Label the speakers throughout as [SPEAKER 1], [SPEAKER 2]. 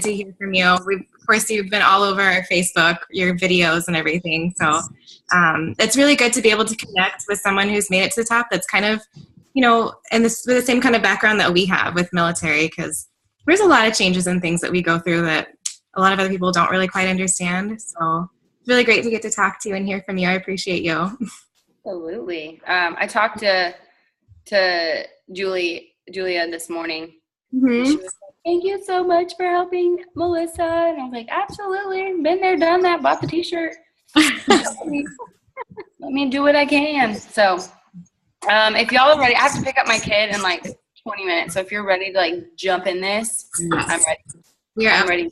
[SPEAKER 1] to hear from you. Of course, you've been all over our Facebook, your videos and everything. So it's really good to be able to connect with someone who's made it to the top that's kind of, and with the same kind of background that we have with military, because there's a lot of changes and things that we go through that a lot of other people don't really quite understand. So it's really great to get to talk to you and hear from you. I appreciate you.
[SPEAKER 2] Absolutely. I talked to Julia this morning.
[SPEAKER 1] Mm-hmm.
[SPEAKER 2] She was like, thank you so much for helping Melissa. And I was like, absolutely. Been there, done that, bought the t-shirt. Let me do what I can. So if y'all are ready, I have to pick up my kid in like 20 minutes. So if you're ready to like jump in this, I'm ready.
[SPEAKER 1] Yeah,
[SPEAKER 2] I'm ready.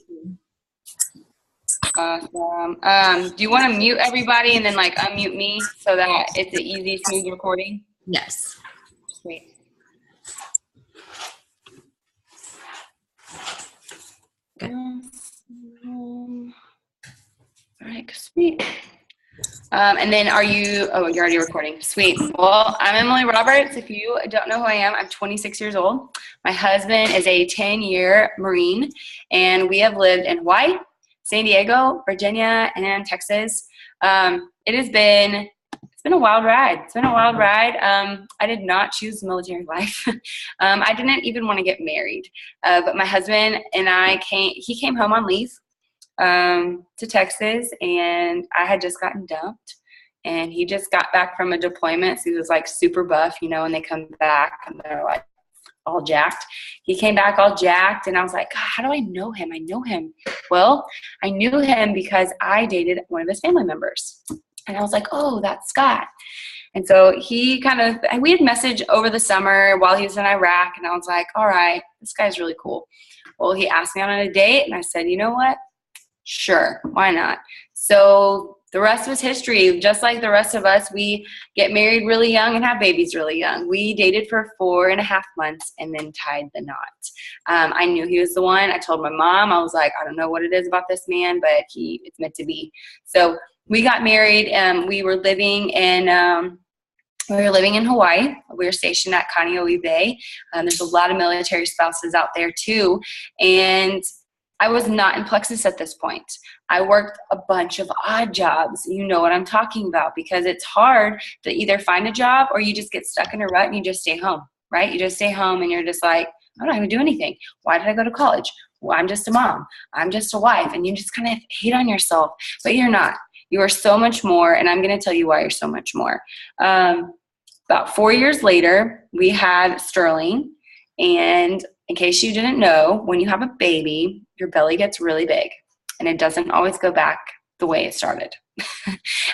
[SPEAKER 2] Awesome. Do you want to mute everybody and then like unmute me so that it's an easy, smooth recording?
[SPEAKER 1] Yes.
[SPEAKER 2] Sweet. All right, sweet. And then you're already recording. Sweet. Well, I'm Emily Roberts. If you don't know who I am, I'm 26 years old. My husband is a 10-year Marine, and we have lived in Hawaii, San Diego, Virginia, and Texas. It's been a wild ride. I did not choose military life. I didn't even want to get married. But my husband and he came home on leave to Texas, and I had just gotten dumped. And he just got back from a deployment. So he was like super buff, and they come back and they're like all jacked. He came back all jacked, and I was like, God, how do I know him? I know him. Well, I knew him because I dated one of his family members. And I was like, oh, that's Scott. And so we had messaged over the summer while he was in Iraq, and I was like, all right, this guy's really cool. Well, he asked me out on a date, and I said, you know what? Sure, why not? So the rest was history. Just like the rest of us, we get married really young and have babies really young. We dated for 4.5 months and then tied the knot. I knew he was the one. I told my mom, I was like, I don't know what it is about this man, but it's meant to be. So we got married, and we were living in Hawaii. We were stationed at Kaneohe Bay. There's a lot of military spouses out there too. And I was not in Plexus at this point. I worked a bunch of odd jobs. You know what I'm talking about, because it's hard to either find a job or you just get stuck in a rut and you just stay home, right? You just stay home and you're just like, I don't even do anything. Why did I go to college? Well, I'm just a mom. I'm just a wife. And you just kind of hate on yourself, but you're not. You are so much more, and I'm going to tell you why you're so much more. About 4 years later, we had Sterling, and in case you didn't know, when you have a baby, your belly gets really big, and it doesn't always go back the way it started.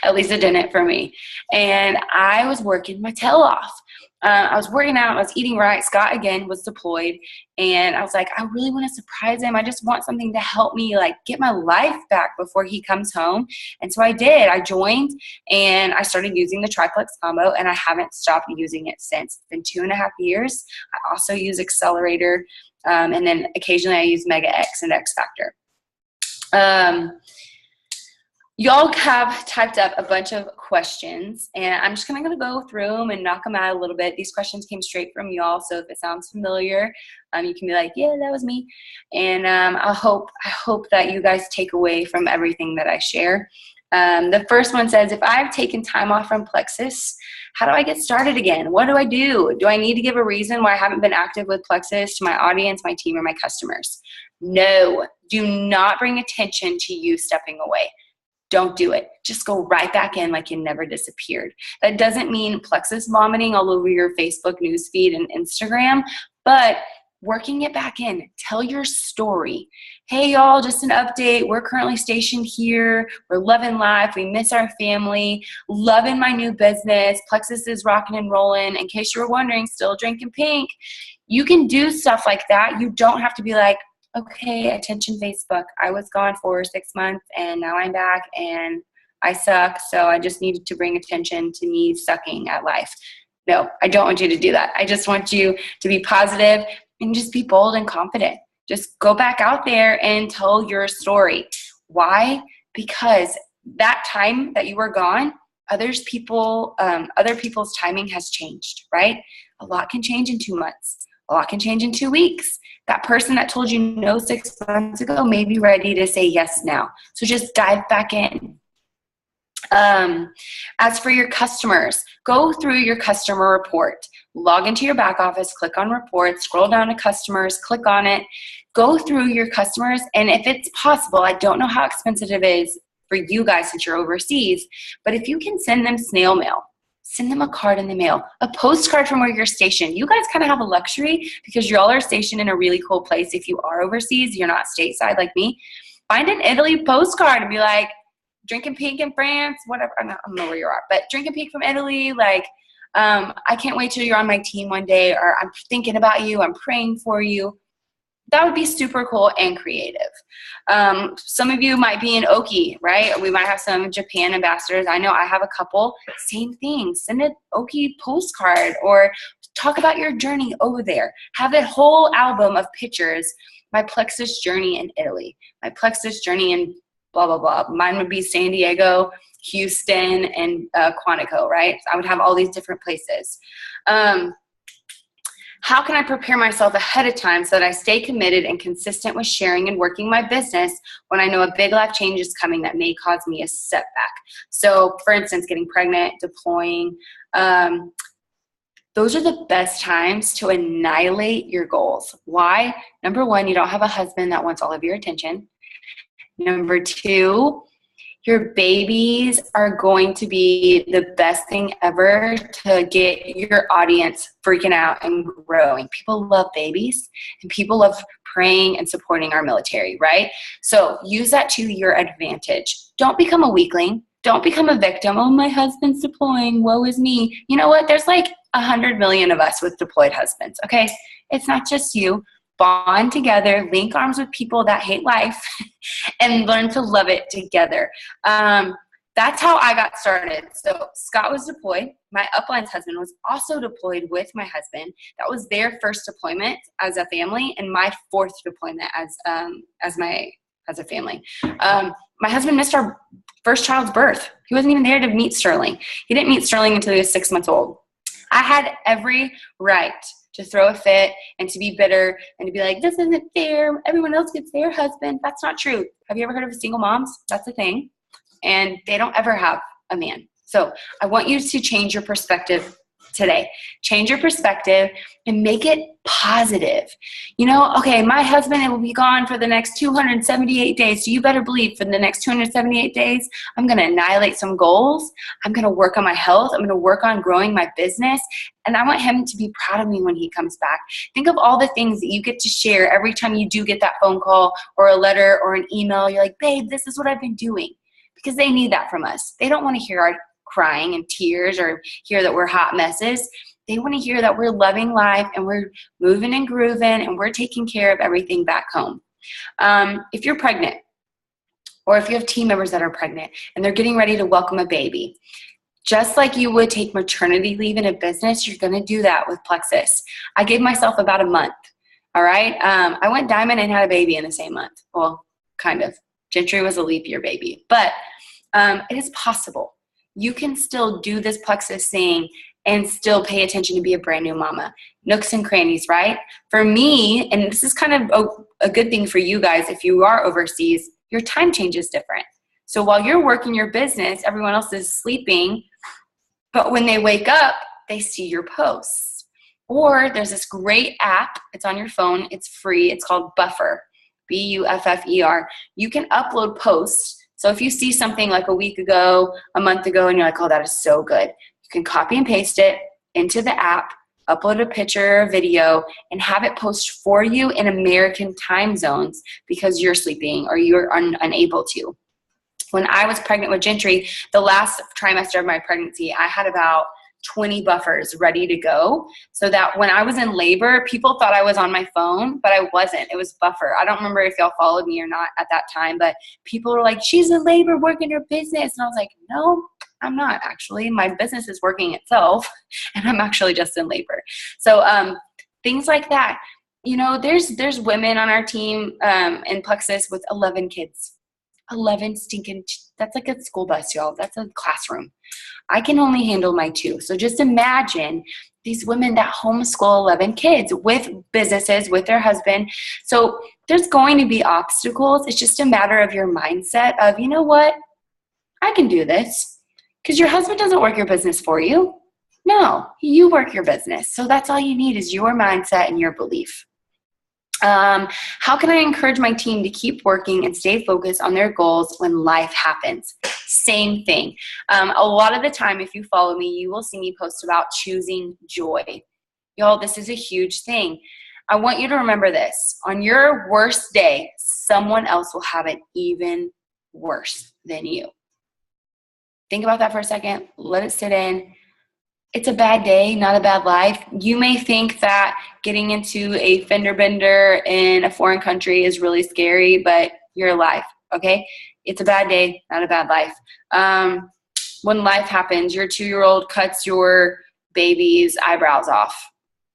[SPEAKER 2] At least it didn't for me. And I was working my tail off. I was working out. I was eating right. Scott, again, was deployed. And I was like, I really want to surprise him. I just want something to help me, like, get my life back before he comes home. And so I did. I joined, and I started using the Triplex combo, and I haven't stopped using it since. It's been 2.5 years. I also use Accelerator, and then occasionally I use Mega X and X Factor. Y'all have typed up a bunch of questions, and I'm just kind of going to go through them and knock them out a little bit. These questions came straight from y'all, so if it sounds familiar, you can be like, yeah, that was me. And I hope that you guys take away from everything that I share. The first one says, if I've taken time off from Plexus, how do I get started again? What do I do? Do I need to give a reason why I haven't been active with Plexus to my audience, my team, or my customers? No, do not bring attention to you stepping away. Don't do it. Just go right back in like you never disappeared. That doesn't mean Plexus vomiting all over your Facebook newsfeed and Instagram, but working it back in. Tell your story. Hey, y'all, just an update. We're currently stationed here. We're loving life. We miss our family. Loving my new business. Plexus is rocking and rolling. In case you were wondering, still drinking pink. You can do stuff like that. You don't have to be like, okay, attention Facebook. I was gone for 6 months, and now I'm back, and I suck, so I just needed to bring attention to me sucking at life. No, I don't want you to do that. I just want you to be positive and just be bold and confident. Just go back out there and tell your story. Why? Because that time that you were gone, other people's timing has changed, right? A lot can change in 2 months. A lot can change in 2 weeks. That person that told you no 6 months ago may be ready to say yes now. So just dive back in. As for your customers, go through your customer report. Log into your back office, click on reports, scroll down to customers, click on it. Go through your customers, and if it's possible, I don't know how expensive it is for you guys since you're overseas, but if you can send them snail mail, send them a card in the mail, a postcard from where you're stationed. You guys kind of have a luxury because y'all are stationed in a really cool place. If you are overseas, you're not stateside like me. Find an Italy postcard and be like, drinking pink in France, whatever. I don't know where you are, but drinking pink from Italy, like, I can't wait till you're on my team one day, or I'm thinking about you, I'm praying for you. That would be super cool and creative. Some of you might be in Oki, right? We might have some Japan ambassadors. I know I have a couple. Same thing. Send an Oki postcard or talk about your journey over there. Have a whole album of pictures. My Plexus journey in Italy. My Plexus journey in blah, blah, blah. Mine would be San Diego, Houston, and Quantico, right? I would have all these different places. How can I prepare myself ahead of time so that I stay committed and consistent with sharing and working my business when I know a big life change is coming that may cause me a setback? So, for instance, getting pregnant, deploying, those are the best times to annihilate your goals. Why? Number one, you don't have a husband that wants all of your attention. Number two, your babies are going to be the best thing ever to get your audience freaking out and growing. People love babies, and people love praying and supporting our military, right? So use that to your advantage. Don't become a weakling. Don't become a victim. Oh, my husband's deploying. Woe is me. You know what? There's like 100 million of us with deployed husbands, okay? It's not just you. Bond together, link arms with people that hate life, and learn to love it together. That's how I got started. So Scott was deployed. My upline's husband was also deployed with my husband. That was their first deployment as a family, and my fourth deployment as a family. My husband missed our first child's birth. He wasn't even there to meet Sterling. He didn't meet Sterling until he was 6 months old. I had every right to throw a fit and to be bitter and to be like, this isn't fair. Everyone else gets their husband. That's not true. Have you ever heard of single moms? That's a thing. And they don't ever have a man. So I want you to change your perspective today. Change your perspective and make it positive. You know, okay, my husband will be gone for the next 278 days. So you better believe for the next 278 days, I'm going to annihilate some goals. I'm going to work on my health. I'm going to work on growing my business. And I want him to be proud of me when he comes back. Think of all the things that you get to share every time you do get that phone call or a letter or an email. You're like, babe, this is what I've been doing. Because they need that from us. They don't want to hear our crying and tears or hear that we're hot messes. They want to hear that we're loving life and we're moving and grooving and we're taking care of everything back home. If you're pregnant, or if you have team members that are pregnant and they're getting ready to welcome a baby, just like you would take maternity leave in a business, you're going to do that with Plexus. I gave myself about a month. All right. I went diamond and had a baby in the same month. Well, kind of. Gentry was a leap year baby, but it is possible. You can still do this Plexus thing and still pay attention to be a brand new mama. Nooks and crannies, right? For me, and this is kind of a good thing for you guys if you are overseas, your time change is different. So while you're working your business, everyone else is sleeping, but when they wake up, they see your posts. Or there's this great app, it's on your phone, it's free, it's called Buffer, Buffer. You can upload posts. So if you see something like a week ago, a month ago, and you're like, oh, that is so good, you can copy and paste it into the app, upload a picture or video, and have it post for you in American time zones because you're sleeping or you're unable to. When I was pregnant with Gentry, the last trimester of my pregnancy, I had about 20 buffers ready to go so that when I was in labor, people thought I was on my phone, but I wasn't. It was Buffer. I don't remember if y'all followed me or not at that time, but people were like, she's in labor working her business. And I was like, no, I'm not actually. My business is working itself and I'm actually just in labor. So things like that. You know, there's women on our team in Plexus with 11 kids. 11 stinking, that's like a school bus, y'all. That's a classroom. I can only handle my 2. So just imagine these women that homeschool 11 kids with businesses, with their husband. So there's going to be obstacles. It's just a matter of your mindset of, you know what, I can do this. Because your husband doesn't work your business for you. No, you work your business. So that's all you need is your mindset and your belief. How can I encourage my team to keep working and stay focused on their goals when life happens? Same thing. A lot of the time, if you follow me, you will see me post about choosing joy. Y'all, this is a huge thing. I want you to remember this. On your worst day, someone else will have it even worse than you. Think about that for a second. Let it sit in. It's a bad day, not a bad life. You may think that getting into a fender bender in a foreign country is really scary, but you're alive, okay? It's a bad day, not a bad life. When life happens, your 2-year-old cuts your baby's eyebrows off.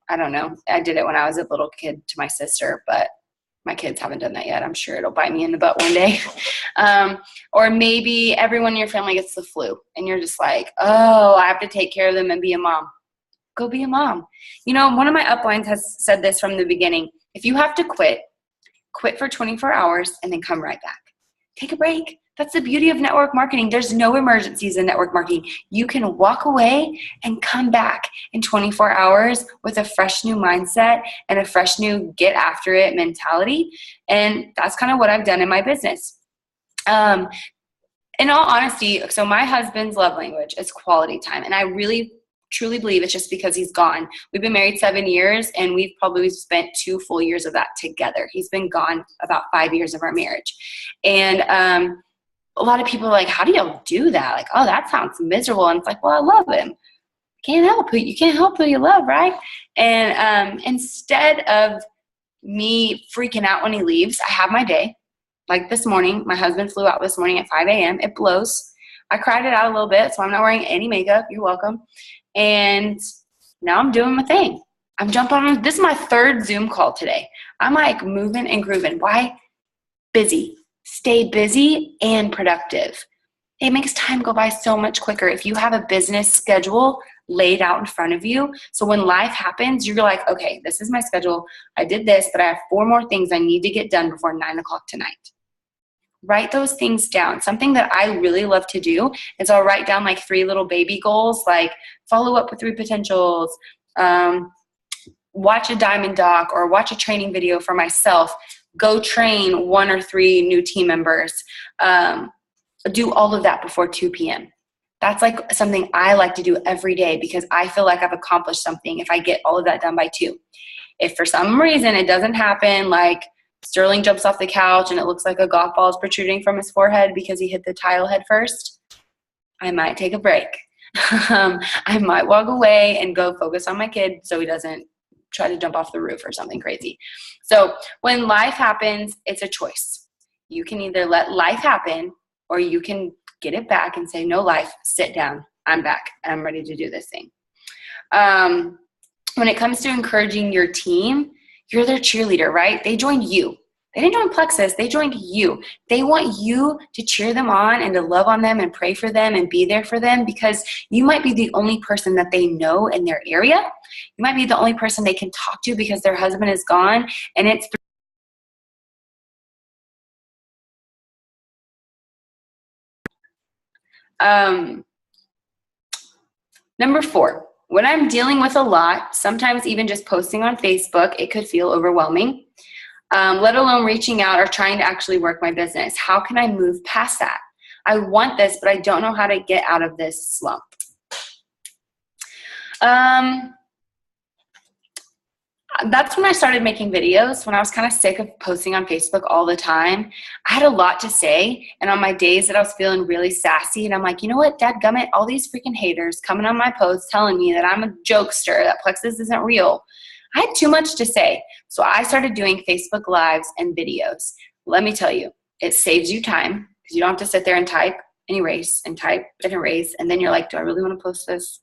[SPEAKER 2] I don't know. I did it when I was a little kid to my sister, but my kids haven't done that yet. I'm sure it'll bite me in the butt one day. Or maybe everyone in your family gets the flu and you're just like, oh, I have to take care of them and be a mom. Go be a mom. You know, one of my uplines has said this from the beginning. If you have to quit for 24 hours and then come right back. Take a break. That's the beauty of network marketing. There's no emergencies in network marketing. You can walk away and come back in 24 hours with a fresh new mindset and a fresh new get after it mentality. And that's kind of what I've done in my business. In all honesty, so my husband's love language is quality time. And I really truly believe it's just because he's gone. We've been married 7 years and we've probably spent 2 full years of that together. He's been gone about 5 years of our marriage. And, a lot of people are like, how do y'all do that? Like, oh, that sounds miserable. And it's like, well, I love him. Can't help it. You can't help who you love, right? And instead of me freaking out when he leaves, I have my day. Like this morning, my husband flew out this morning at 5 a.m. It blows. I cried it out a little bit, so I'm not wearing any makeup. You're welcome. And now I'm doing my thing. I'm jumping on. This is my 3rd Zoom call today. I'm like moving and grooving. Why? Busy. Stay busy and productive. It makes time go by so much quicker if you have a business schedule laid out in front of you. So when life happens, you're like, okay, this is my schedule. I did this, but I have 4 more things I need to get done before 9 o'clock tonight. Write those things down. Something that I really love to do is I'll write down like 3 little baby goals, like follow up with 3 potentials, watch a diamond doc or watch a training video for myself, go train 1 or 3 new team members, do all of that before 2 p.m. That's like something I like to do every day because I feel like I've accomplished something if I get all of that done by 2. If for some reason it doesn't happen, like Sterling jumps off the couch and it looks like a golf ball is protruding from his forehead because he hit the tile head first, I might take a break. I might walk away and go focus on my kid so he doesn't try to jump off the roof or something crazy. So when life happens, it's a choice. You can either let life happen or you can get it back and say, no, life, sit down. I'm back and I'm ready to do this thing. When it comes to encouraging your team, you're their cheerleader, right? They joined you. They didn't join Plexus. They joined you. They want you to cheer them on and to love on them and pray for them and be there for them because you might be the only person that they know in their area. You might be the only person they can talk to because their husband is gone. And it's number 4. When I'm dealing with a lot, sometimes even just posting on Facebook, it could feel overwhelming. Let alone reaching out or trying to actually work my business. How can I move past that? I want this, but I don't know how to get out of this slump. That's when I started making videos, when I was kind of sick of posting on Facebook all the time. I had a lot to say, and on my days that I was feeling really sassy, and I'm like, you know what, dadgummit, all these freaking haters coming on my posts telling me that I'm a jokester, that Plexus isn't real. I had too much to say, so I started doing Facebook Lives and videos. Let me tell you, it saves you time because you don't have to sit there and type and erase and type and erase, and then you're like, do I really want to post this?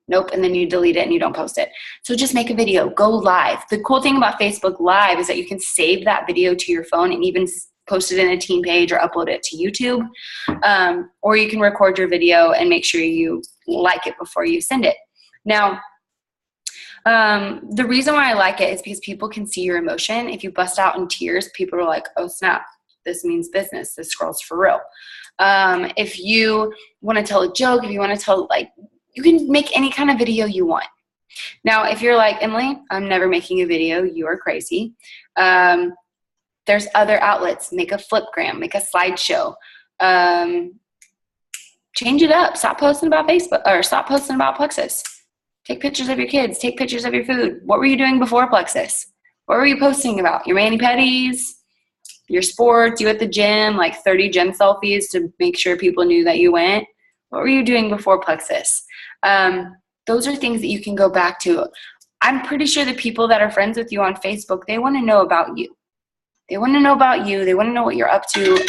[SPEAKER 2] Nope, and then you delete it and you don't post it. So just make a video, go live. The cool thing about Facebook Live is that you can save that video to your phone and even post it in a team page or upload it to YouTube. Or you can record your video and make sure you like it before you send it. Now, The reason why I like it is because people can see your emotion. If you bust out in tears, people are like, oh snap, this means business. This girl's for real. If you want to tell a joke, if you want to tell, like, you can make any kind of video you want. Now, if you're like, Emily, I'm never making a video, you are crazy. There's other outlets. Make a Flipgram, make a slideshow. Change it up. Stop posting about Facebook, or stop posting about Plexus. Take pictures of your kids. Take pictures of your food. What were you doing before Plexus? What were you posting about? Your mani-pedis, your sports, you at the gym, like 30 gym selfies to make sure people knew that you went. What were you doing before Plexus? Those are things that you can go back to. I'm pretty sure the people that are friends with you on Facebook, they want to know about you. They want to know about you. They want to know what you're up to.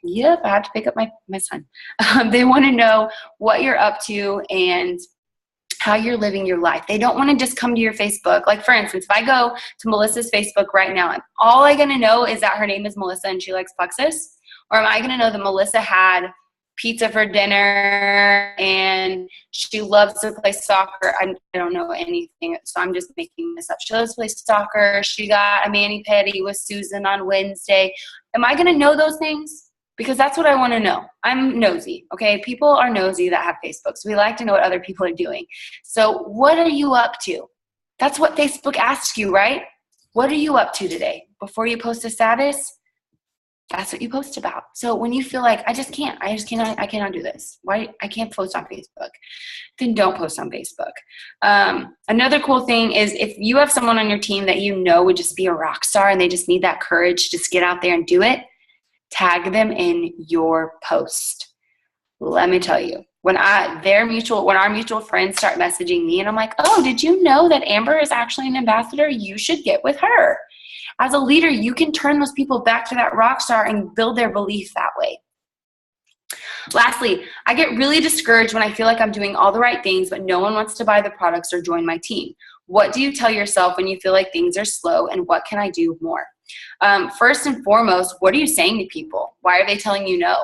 [SPEAKER 2] Yep, I had to pick up my son. They want to know what you're up to and how you're living your life. They don't want to just come to your Facebook. Like, for instance, if I go to Melissa's Facebook right now, am all I going to know is that her name is Melissa and she likes Plexus? Or am I going to know that Melissa had pizza for dinner and she loves to play soccer? I don't know anything, so I'm just making this up. She loves to play soccer. She got a mani-pedi with Susan on Wednesday. Am I going to know those things? Because that's what I want to know. I'm nosy, okay? People are nosy that have Facebook, so we like to know what other people are doing. So what are you up to? That's what Facebook asks you, right? What are you up to today? Before you post a status, that's what you post about. So when you feel like, I cannot do this. Why? I can't post on Facebook. Then don't post on Facebook. Another cool thing is if you have someone on your team that you know would just be a rock star and they just need that courage to just get out there and do it, tag them in your post. Let me tell you, when our mutual friends start messaging me and I'm like, oh, did you know that Amber is actually an ambassador? You should get with her. As a leader, you can turn those people back to that rock star and build their belief that way. Lastly, I get really discouraged when I feel like I'm doing all the right things, but no one wants to buy the products or join my team. What do you tell yourself when you feel like things are slow, and what can I do more? First and foremost, what are you saying to people? Why are they telling you no?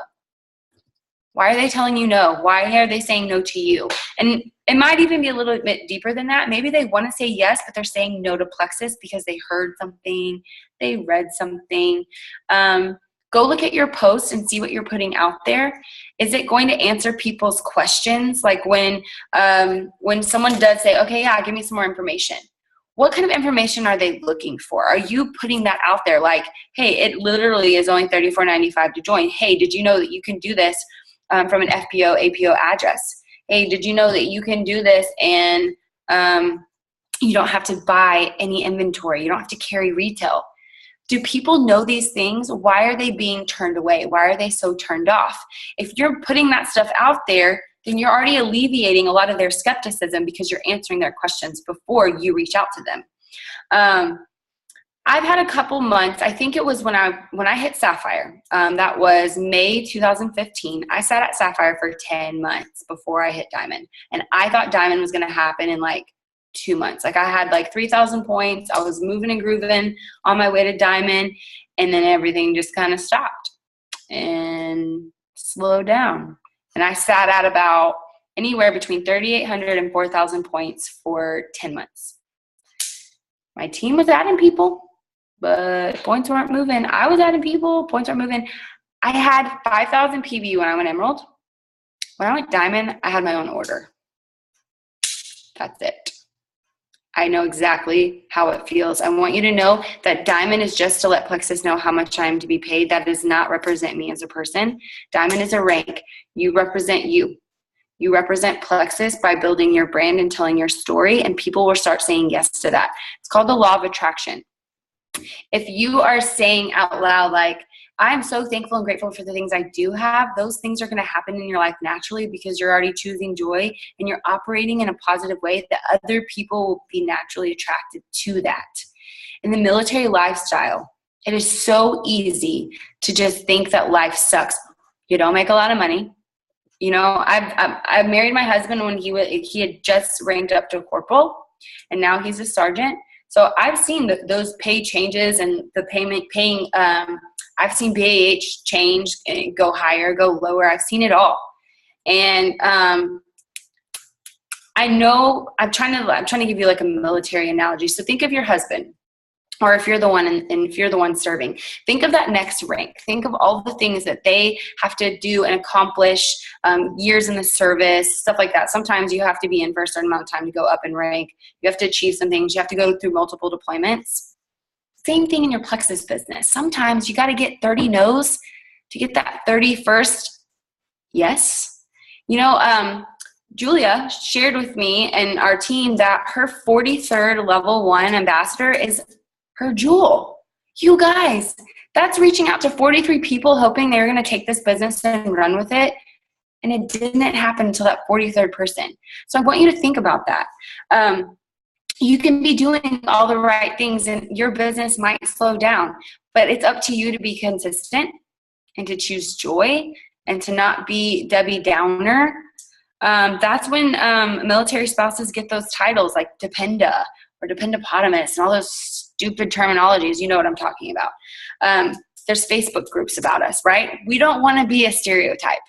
[SPEAKER 2] Why are they telling you no? Why are they saying no to you? And it might even be a little bit deeper than that. Maybe they want to say yes, but they're saying no to Plexus because they heard something, they read something. Go look at your post and see what you're putting out there. Is it going to answer people's questions? Like when someone does say, okay, yeah, give me some more information. What kind of information are they looking for? Are you putting that out there? Like, hey, it literally is only $34.95 to join. Hey, did you know that you can do this from an FBO, APO address? Hey, did you know that you can do this and you don't have to buy any inventory? You don't have to carry retail. Do people know these things? Why are they being turned away? Why are they so turned off? If you're putting that stuff out there, then you're already alleviating a lot of their skepticism because you're answering their questions before you reach out to them. I've had a couple months. I think it was when I hit Sapphire. That was May 2015. I sat at Sapphire for 10 months before I hit Diamond. And I thought Diamond was going to happen in like 2 months. Like I had like 3,000 points. I was moving and grooving on my way to Diamond. And then everything just kind of stopped and slowed down. And I sat at about anywhere between 3,800 and 4,000 points for 10 months. My team was adding people, but points weren't moving. I was adding people, points weren't moving. I had 5,000 PV when I went Emerald. When I went Diamond, I had my own order. That's it. I know exactly how it feels. I want you to know that Diamond is just to let Plexus know how much I am to be paid. That does not represent me as a person. Diamond is a rank. You represent you. You represent Plexus by building your brand and telling your story, and people will start saying yes to that. It's called the law of attraction. If you are saying out loud, like, I'm so thankful and grateful for the things I do have, those things are going to happen in your life naturally because you're already choosing joy and you're operating in a positive way that other people will be naturally attracted to that. In the military lifestyle, it is so easy to just think that life sucks. You don't make a lot of money. You know, I've married my husband when he had just ranked up to a corporal, and now he's a sergeant. So I've seen those pay changes and the paying. I've seen BAH change and go higher, go lower. I've seen it all. And I know I'm trying to give you like a military analogy. So think of your husband, or if you're the one and if you're the one serving, think of that next rank. Think of all the things that they have to do and accomplish, years in the service, stuff like that. Sometimes you have to be in for a certain amount of time to go up in rank. You have to achieve some things. You have to go through multiple deployments. Same thing in your Plexus business. Sometimes you got to get 30 no's to get that 31st yes. Julia shared with me and our team that her 43rd level 1 ambassador is her jewel. You guys, that's reaching out to 43 people hoping they're going to take this business and run with it. And it didn't happen until that 43rd person. So I want you to think about that. You can be doing all the right things and your business might slow down, but it's up to you to be consistent and to choose joy and to not be Debbie Downer. That's when military spouses get those titles like Dependa or Dependopotamus and all those stupid terminologies. You know what I'm talking about. There's Facebook groups about us, right? We don't want to be a stereotype.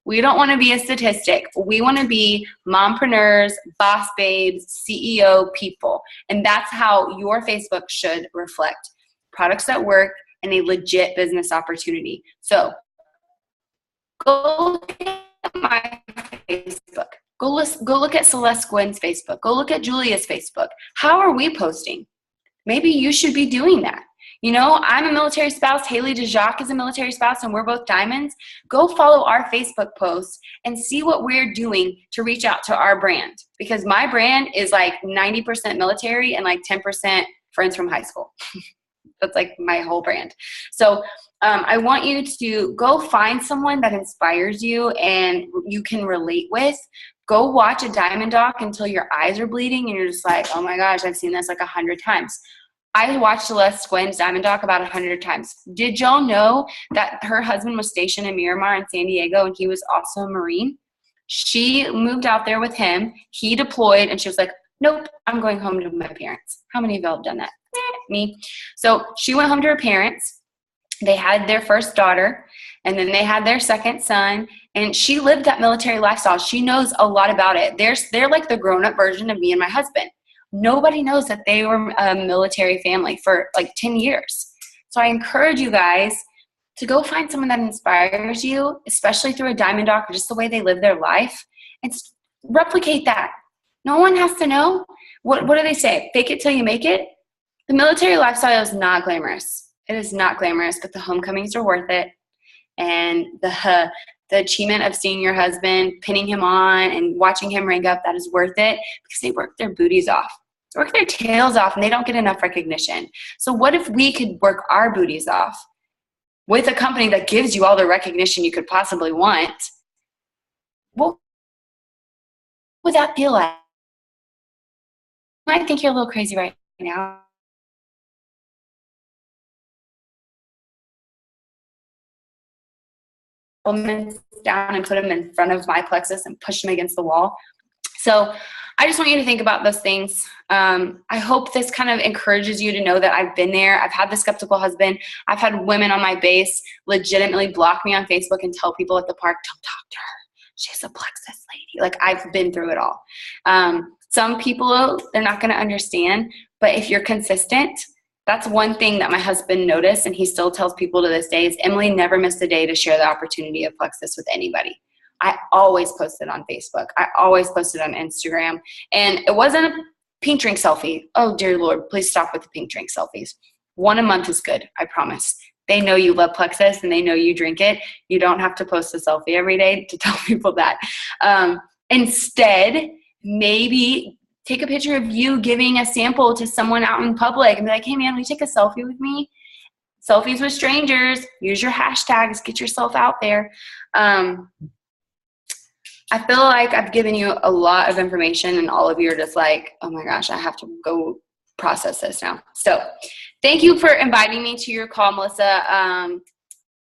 [SPEAKER 2] We don't want to be a statistic. We want to be mompreneurs, boss babes, CEO people. And that's how your Facebook should reflect products that work and a legit business opportunity. So go look at my Facebook. Go look at Celeste Gwynn's Facebook. Go look at Julia's Facebook. How are we posting? Maybe you should be doing that. I'm a military spouse. Haley DeJacque is a military spouse, and we're both diamonds. Go follow our Facebook posts and see what we're doing to reach out to our brand. Because my brand is like 90% military and like 10% friends from high school. That's like my whole brand. So I want you to go find someone that inspires you and you can relate with. Go watch a diamond doc until your eyes are bleeding and you're just like, oh my gosh, I've seen this like 100 times. I watched Celeste Gwynn's diamond doc about 100 times. Did y'all know that her husband was stationed in Miramar in San Diego and he was also a Marine? She moved out there with him. He deployed and she was like, nope, I'm going home to my parents. How many of y'all have done that? Me. So she went home to her parents. They had their first daughter and then they had their second son, and she lived that military lifestyle. She knows a lot about it. They're like the grown-up version of me and my husband. Nobody knows that they were a military family for like 10 years. So I encourage you guys to go find someone that inspires you, especially through a diamond doc or just the way they live their life, and replicate that. No one has to know. What do they say? Fake it till you make it. The military lifestyle is not glamorous. It is not glamorous, but the homecomings are worth it. And the achievement of seeing your husband, pinning him on and watching him rank up, that is worth it because they work their booties off. They work their tails off and they don't get enough recognition. So what if we could work our booties off with a company that gives you all the recognition you could possibly want? What would that feel like? I think you're a little crazy right now. Down and put them in front of my Plexus and push them against the wall. So I just want you to think about those things. I hope this kind of encourages you to know that I've been there. I've had the skeptical husband. I've had women on my base legitimately block me on Facebook and tell people at the park, don't talk to her. She's a Plexus lady. Like, I've been through it all. Some people, they're not going to understand, but if you're consistent, that's one thing that my husband noticed, and he still tells people to this day, is Emily never missed a day to share the opportunity of Plexus with anybody. I always posted on Facebook. I always posted on Instagram. And it wasn't a pink drink selfie. Oh, dear Lord, please stop with the pink drink selfies. One a month is good, I promise. They know you love Plexus and they know you drink it. You don't have to post a selfie every day to tell people that. Instead, maybe take a picture of you giving a sample to someone out in public and be like, hey man, will you take a selfie with me? Selfies with strangers. Use your hashtags. Get yourself out there. I feel like I've given you a lot of information and all of you are just like, oh my gosh, I have to go process this now. So thank you for inviting me to your call, Melissa.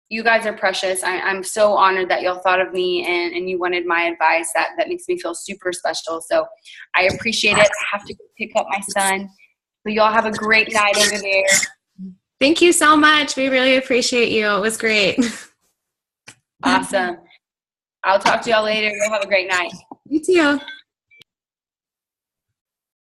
[SPEAKER 2] You guys are precious. I'm so honored that y'all thought of me and you wanted my advice. That makes me feel super special. So I appreciate it. I have to go pick up my son. So y'all have a great night over there.
[SPEAKER 1] Thank you so much. We really appreciate you. It was great.
[SPEAKER 2] Awesome. I'll talk to y'all later. You'll have a great night.
[SPEAKER 1] You too.